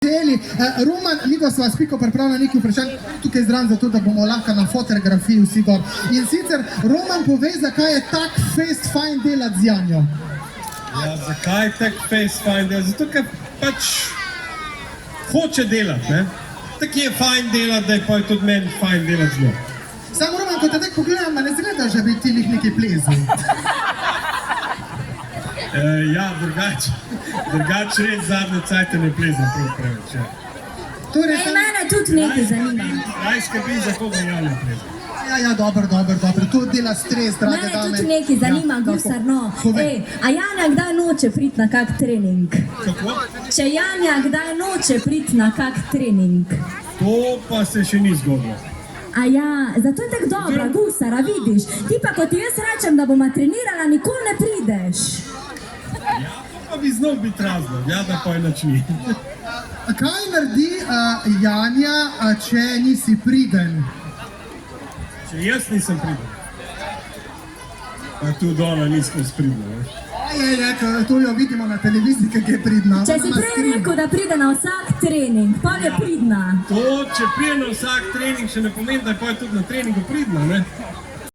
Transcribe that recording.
Roman, mi da sva s Piko pripravila nekaj vprašanj tukaj zraven, zato da bomo lahko na fotografiji vsi gor. In sicer, Roman, povej, zakaj je tak fest fajn delati z Janjo? Ja, zakaj je tak fest fajn delati? Zato, ker pač hoče delati, ne? Tako je fajn delati, da je pa tudi meni fajn delati z njo. Samo, Roman, ko te tako pogledam, ne zgleda, že bi ti nekaj plezil. Ja, drugače res zadnje cajte ne plezam prav preveč, ja. Mene tudi nekaj zanima. Raj skrbi, za koga ja ne plezam. Ja, dobro. To dela stres, drage dame. Mene tudi nekaj zanima, Gusar, no. A Janja kdaj noče priti na kak trening? Kako? Če Janja kdaj noče priti na kak trening? To pa se še ni zgodilo. A ja, zato je tako dobra, Gusar, a vidiš? Ti pa, ko ti jaz rečem, da boma trenirala, nikoli ne prideš. Ja, pa bi znal biti razlog, ja, da pa inač ni. Kaj naredi Janja, če nisi priden? Če jaz nisem priden, pa tudi ona nismo spridna, veš. To jo vidimo na televiziji, kako je pridna. Če si prej rekel, da pride na vsak trening, pa je pridna. To, če pride na vsak trening, še ne pomeni, da je pa tudi na treningu pridna, ne?